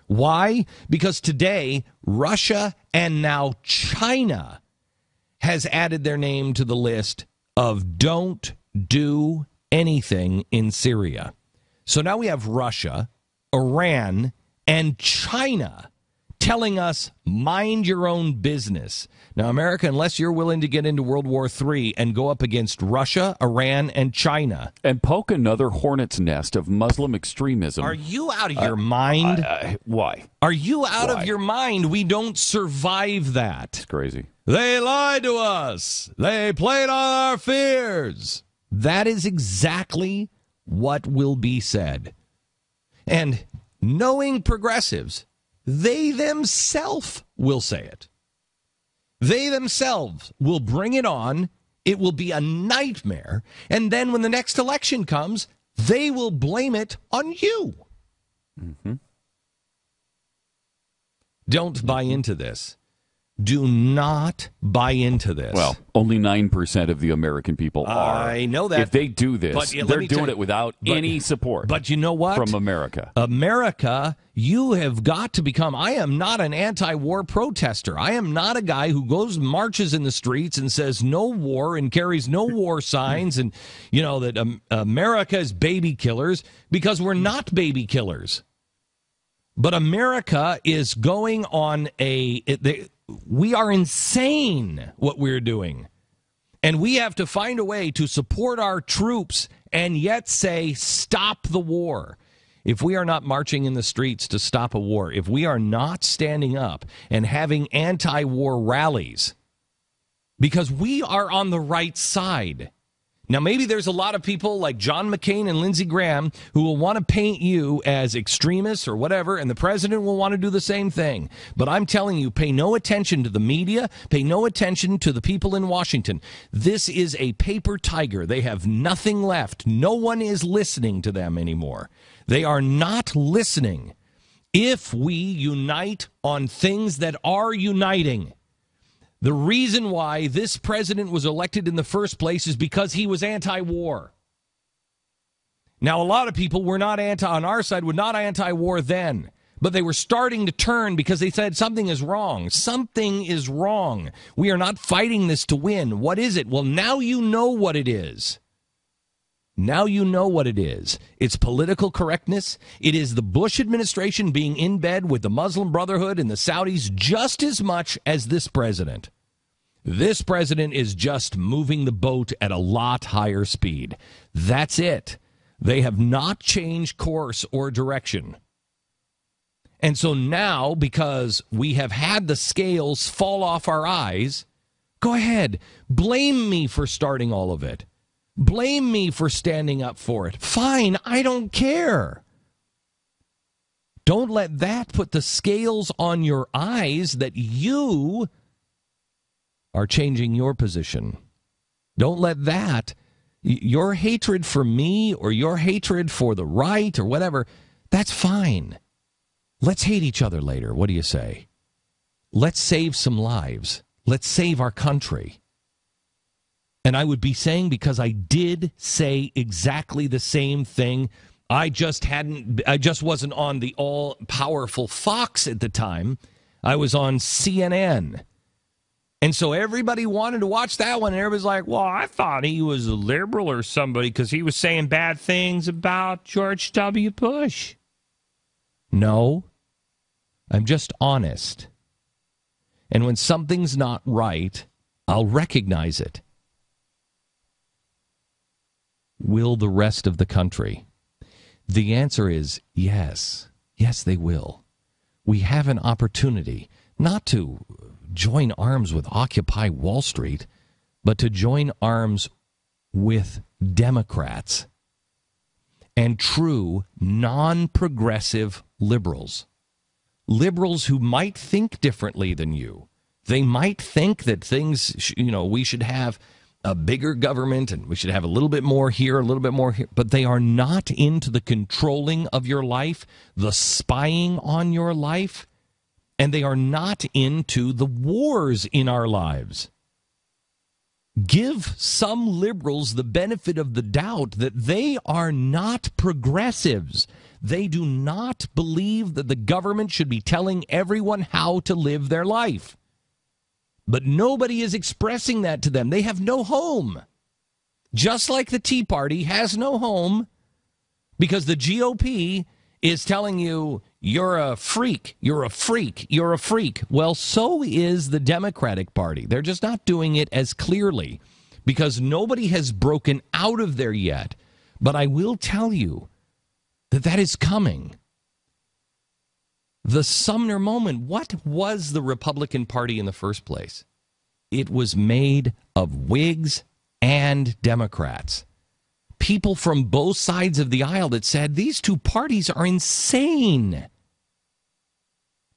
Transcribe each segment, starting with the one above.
Why? Because today, Russia and now China has added their name to the list of don't do anything in Syria. So now we have Russia, Iran, and China telling us, mind your own business. Now, America, unless you're willing to get into World War III and go up against Russia, Iran, and China. And poke another hornet's nest of Muslim extremism. Are you out of your mind? Why? Are you out of your mind? We don't survive that. It's crazy. They lied to us. They played on our fears. That is exactly what will be said. And knowing progressives, they themselves will say it. They themselves will bring it on. It will be a nightmare. And then when the next election comes, they will blame it on you. Mm-hmm. Don't buy into this. Do not buy into this. Well, only 9% of the American people are. I know that. If they do this, they're doing it without any support. But you know what? From America. America, you have got to become... I am not an anti-war protester. I am not a guy who goes marches in the streets and says no war and carries no war signs and, you know, that America is baby killers, because we're not baby killers. But America is going on we are insane what we're doing. And we have to find a way to support our troops and yet say, stop the war. If we are not marching in the streets to stop a war, if we are not standing up and having anti-war rallies, because we are on the right side. Now, maybe there's a lot of people like John McCain and Lindsey Graham who will want to paint you as extremists or whatever, and the president will want to do the same thing. But I'm telling you, pay no attention to the media, pay no attention to the people in Washington. This is a paper tiger. They have nothing left. No one is listening to them anymore. They are not listening. If we unite on things that are uniting, the reason why this president was elected in the first place is because he was anti-war. Now, a lot of people were not on our side, were not anti-war then, but they were starting to turn because they said something is wrong. Something is wrong. We are not fighting this to win. What is it? Well, now you know what it is. Now you know what it is. It's political correctness. It is the Bush administration being in bed with the Muslim Brotherhood and the Saudis just as much as this president. This president is just moving the boat at a lot higher speed. That's it. They have not changed course or direction. And so now, because we have had the scales fall off our eyes, go ahead, blame me for starting all of it. Blame me for standing up for it. Fine, I don't care. Don't let that put the scales on your eyes that you are changing your position. Don't let that, your hatred for me or your hatred for the right or whatever, that's fine. Let's hate each other later. What do you say? Let's save some lives. Let's save our country. And I would be saying, because I did say exactly the same thing. I just wasn't on the all-powerful Fox at the time. I was on CNN. And so everybody wanted to watch that one. And everybody's like, well, I thought he was a liberal or somebody because he was saying bad things about George W. Bush. No, I'm just honest. And when something's not right, I'll recognize it. Will the rest of the country? The answer is yes. Yes, they will. We have an opportunity not to join arms with Occupy Wall Street, but to join arms with Democrats and true non-progressive liberals. Liberals who might think differently than you. They might think that things, we should have a bigger government and we should have a little bit more here, a little bit more here. But they are not into the controlling of your life, the spying on your life, and they are not into the wars in our lives. Give some liberals the benefit of the doubt that they are not progressives. They do not believe that the government should be telling everyone how to live their life. But nobody is expressing that to them. They have no home. Just like the Tea Party has no home because the GOP is telling you you're a freak, you're a freak, you're a freak. Well, so is the Democratic Party. They're just not doing it as clearly because nobody has broken out of there yet. But I will tell you that that is coming. The Sumner moment, what was the Republican Party in the first place? It was made of Whigs and Democrats. People from both sides of the aisle that said these two parties are insane.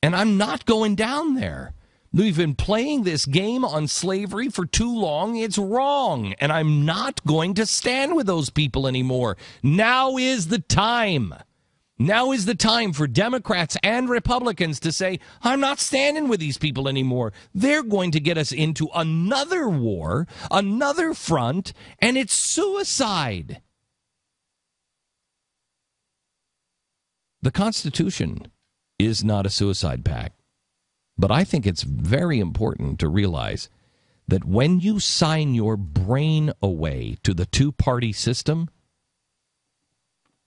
And I'm not going down there. We've been playing this game on slavery for too long. It's wrong. And I'm not going to stand with those people anymore. Now is the time. Now is the time for Democrats and Republicans to say, I'm not standing with these people anymore. They're going to get us into another war, another front, and it's suicide. The Constitution is not a suicide pact. But I think it's very important to realize that when you sign your brain away to the two-party system,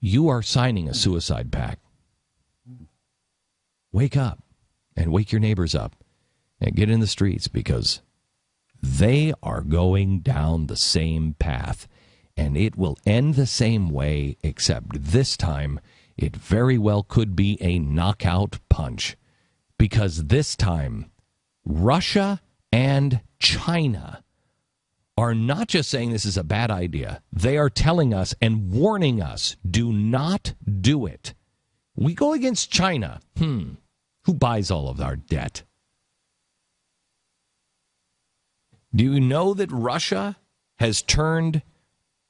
you are signing a suicide pact. Wake up and wake your neighbors up and get in the streets because they are going down the same path and it will end the same way, except this time it very well could be a knockout punch because this time Russia and China are not just saying this is a bad idea. They are telling us and warning us, do not do it. We go against China. Who buys all of our debt? Do you know that Russia has turned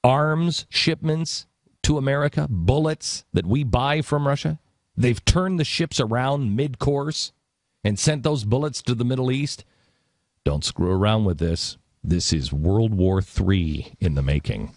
arms shipments to America, bullets that we buy from Russia? They've turned the ships around mid-course and sent those bullets to the Middle East. Don't screw around with this. This is World War III in the making.